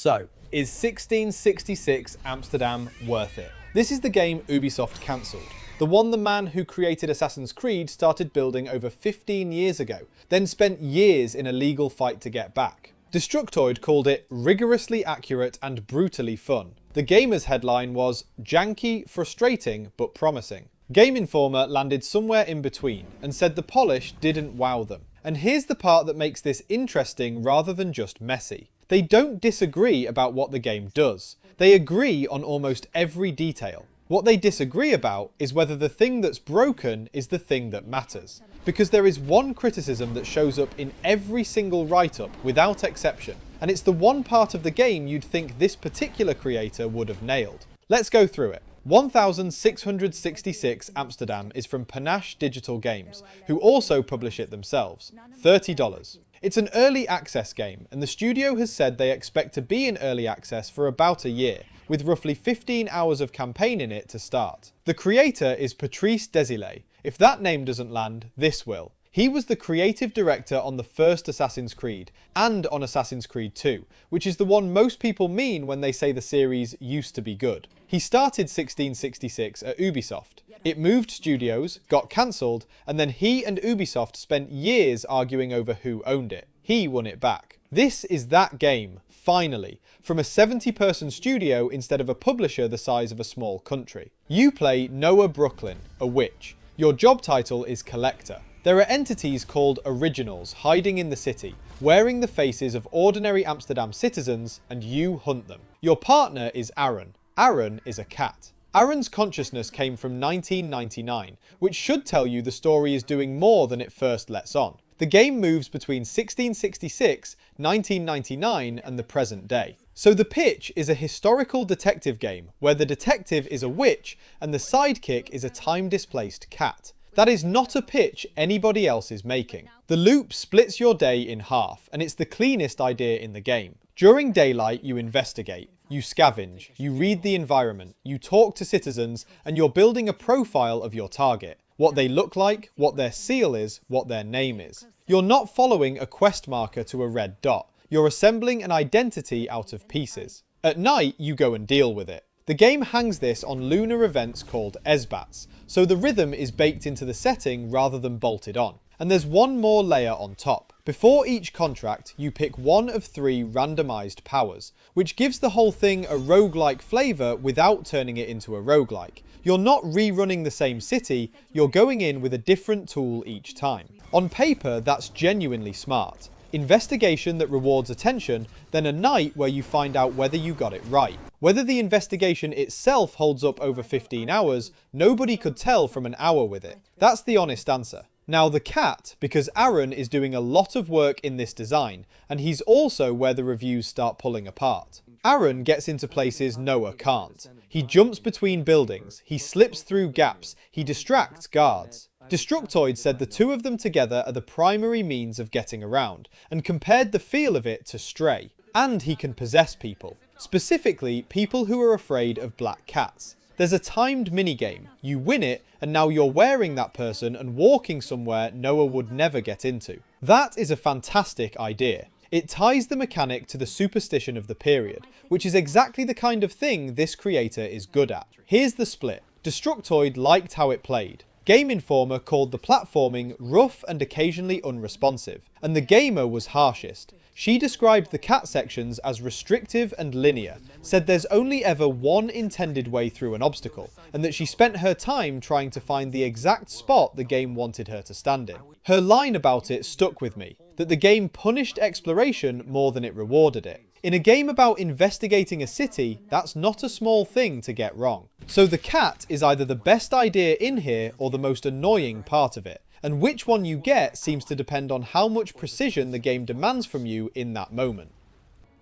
So, is 1666 Amsterdam worth it? This is the game Ubisoft cancelled. The one the man who created Assassin's Creed started building over 15 years ago, then spent years in a legal fight to get back. Destructoid called it rigorously accurate and brutally fun. The gamer's headline was janky, frustrating, but promising. Game Informer landed somewhere in between and said the polish didn't wow them. And here's the part that makes this interesting rather than just messy. They don't disagree about what the game does. They agree on almost every detail. What they disagree about is whether the thing that's broken is the thing that matters. Because there is one criticism that shows up in every single write-up without exception, and it's the one part of the game you'd think this particular creator would have nailed. Let's go through it. 1666 Amsterdam is from Panache Digital Games, who also publish it themselves. $30. It's an early access game, and the studio has said they expect to be in early access for about a year, with roughly 15 hours of campaign in it to start. The creator is Patrice Désilets. If that name doesn't land, this will. He was the creative director on the first Assassin's Creed, and on Assassin's Creed 2, which is the one most people mean when they say the series used to be good. He started 1666 at Ubisoft. It moved studios, got cancelled, and then he and Ubisoft spent years arguing over who owned it. He won it back. This is that game, finally, from a 70-person studio instead of a publisher the size of a small country. You play Noah Brooklyn, a witch. Your job title is Collector. There are entities called Originals hiding in the city, wearing the faces of ordinary Amsterdam citizens, and you hunt them. Your partner is Aaron. Aaron is a cat. Aaron's consciousness came from 1999, which should tell you the story is doing more than it first lets on. The game moves between 1666, 1999 and the present day. So the pitch is a historical detective game, where the detective is a witch and the sidekick is a time-displaced cat. That is not a pitch anybody else is making. The loop splits your day in half, and it's the cleanest idea in the game. During daylight, you investigate, you scavenge, you read the environment, you talk to citizens, and you're building a profile of your target. What they look like, what their seal is, what their name is. You're not following a quest marker to a red dot. You're assembling an identity out of pieces. At night, you go and deal with it. The game hangs this on lunar events called esbats, so the rhythm is baked into the setting rather than bolted on. And there's one more layer on top. Before each contract, you pick one of 3 randomized powers, which gives the whole thing a roguelike flavor without turning it into a roguelike. You're not rerunning the same city, you're going in with a different tool each time. On paper, that's genuinely smart. Investigation that rewards attention, then a night where you find out whether you got it right. Whether the investigation itself holds up over 15 hours, nobody could tell from an hour with it. That's the honest answer. Now the cat, because Aaron is doing a lot of work in this design, and he's also where the reviews start pulling apart. Aaron gets into places Noah can't. He jumps between buildings, he slips through gaps, he distracts guards. Destructoid said the two of them together are the primary means of getting around, and compared the feel of it to Stray. And he can possess people. Specifically, people who are afraid of black cats. There's a timed minigame. You win it, and now you're wearing that person and walking somewhere Noah would never get into. That is a fantastic idea. It ties the mechanic to the superstition of the period, which is exactly the kind of thing this creator is good at. Here's the split. Destructoid liked how it played. Game Informer called the platforming rough and occasionally unresponsive, and the gamer was harshest. She described the cat sections as restrictive and linear, said there's only ever one intended way through an obstacle, and that she spent her time trying to find the exact spot the game wanted her to stand in. Her line about it stuck with me, that the game punished exploration more than it rewarded it. In a game about investigating a city, that's not a small thing to get wrong. So the cat is either the best idea in here or the most annoying part of it. And which one you get seems to depend on how much precision the game demands from you in that moment.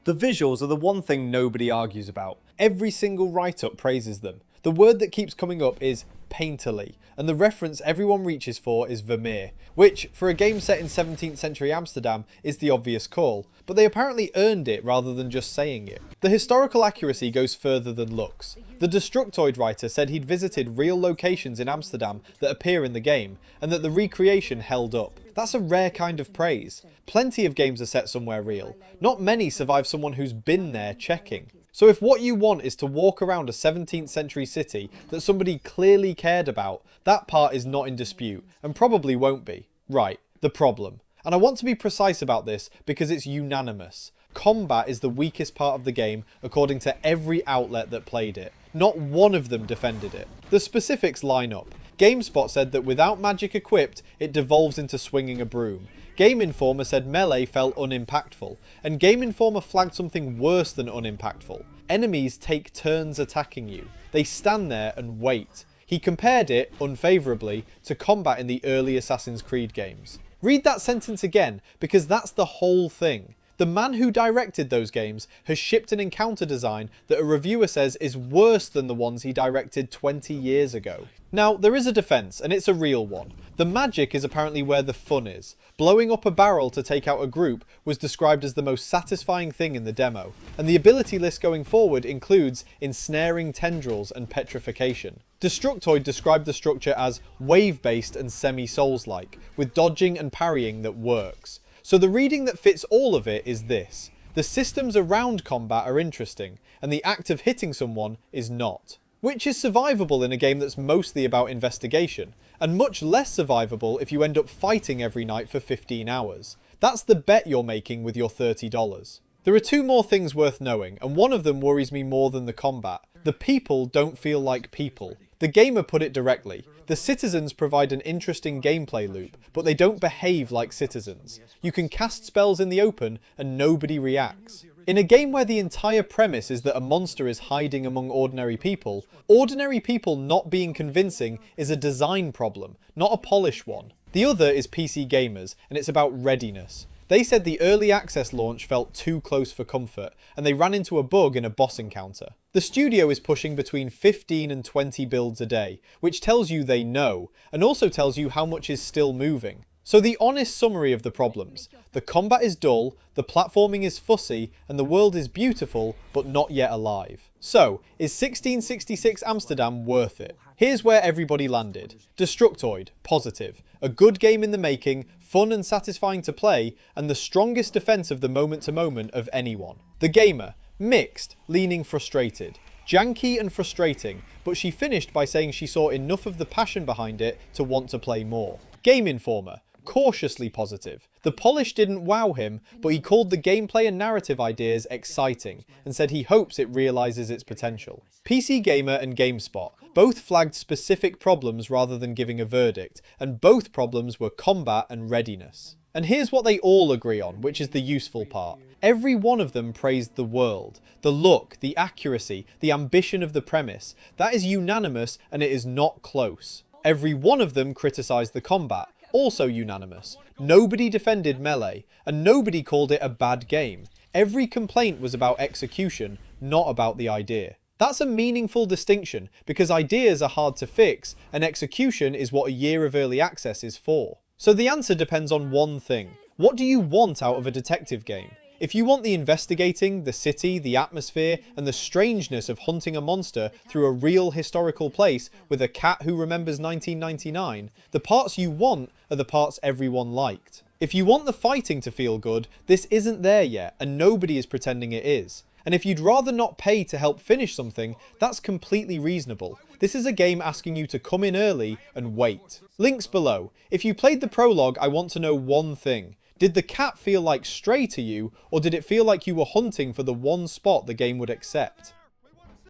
The visuals are the one thing nobody argues about. Every single write-up praises them. The word that keeps coming up is painterly, and the reference everyone reaches for is Vermeer, which, for a game set in 17th century Amsterdam, is the obvious call, but they apparently earned it rather than just saying it. The historical accuracy goes further than looks. The Destructoid writer said he'd visited real locations in Amsterdam that appear in the game, and that the recreation held up. That's a rare kind of praise. Plenty of games are set somewhere real. Not many survive someone who's been there checking. So if what you want is to walk around a 17th century city that somebody clearly cared about, that part is not in dispute, and probably won't be. Right, the problem. And I want to be precise about this because it's unanimous. Combat is the weakest part of the game according to every outlet that played it. Not one of them defended it. The specifics line up. GameSpot said that without magic equipped, it devolves into swinging a broom. Game Informer said melee felt unimpactful, and Game Informer flagged something worse than unimpactful. Enemies take turns attacking you. They stand there and wait. He compared it, unfavourably, to combat in the early Assassin's Creed games. Read that sentence again, because that's the whole thing. The man who directed those games has shipped an encounter design that a reviewer says is worse than the ones he directed 20 years ago. Now, there is a defence, and it's a real one. The magic is apparently where the fun is. Blowing up a barrel to take out a group was described as the most satisfying thing in the demo, and the ability list going forward includes ensnaring tendrils and petrification. Destructoid described the structure as wave-based and semi-Souls-like, with dodging and parrying that works. So the reading that fits all of it is this. The systems around combat are interesting, and the act of hitting someone is not. Which is survivable in a game that's mostly about investigation, and much less survivable if you end up fighting every night for 15 hours. That's the bet you're making with your $30. There are two more things worth knowing, and one of them worries me more than the combat. The people don't feel like people. The gamer put it directly. The citizens provide an interesting gameplay loop, but they don't behave like citizens. You can cast spells in the open and nobody reacts. In a game where the entire premise is that a monster is hiding among ordinary people not being convincing is a design problem, not a polish one. The other is PC gamers, and it's about readiness. They said the early access launch felt too close for comfort, and they ran into a bug in a boss encounter. The studio is pushing between 15 and 20 builds a day, which tells you they know, and also tells you how much is still moving. So the honest summary of the problems: the combat is dull, the platforming is fussy, and the world is beautiful, but not yet alive. So, is 1666 Amsterdam worth it? Here's where everybody landed. Destructoid, positive. A good game in the making, fun and satisfying to play, and the strongest defense of the moment-to-moment of anyone. The gamer, mixed, leaning frustrated. Janky and frustrating, but she finished by saying she saw enough of the passion behind it to want to play more. Game Informer, cautiously positive. The polish didn't wow him, but he called the gameplay and narrative ideas exciting, and said he hopes it realises its potential. PC Gamer and GameSpot both flagged specific problems rather than giving a verdict, and both problems were combat and readiness. And here's what they all agree on, which is the useful part. Every one of them praised the world, the look, the accuracy, the ambition of the premise. That is unanimous, and it is not close. Every one of them criticised the combat. Also unanimous. Nobody defended melee, and nobody called it a bad game. Every complaint was about execution, not about the idea. That's a meaningful distinction, because ideas are hard to fix, and execution is what a year of early access is for. So the answer depends on one thing. What do you want out of a detective game? If you want the investigating, the city, the atmosphere, and the strangeness of hunting a monster through a real historical place with a cat who remembers 1999, the parts you want are the parts everyone liked. If you want the fighting to feel good, this isn't there yet, and nobody is pretending it is. And if you'd rather not pay to help finish something, that's completely reasonable. This is a game asking you to come in early and wait. Links below. If you played the prologue, I want to know one thing. Did the cat feel like Stray to you, or did it feel like you were hunting for the one spot the game would accept?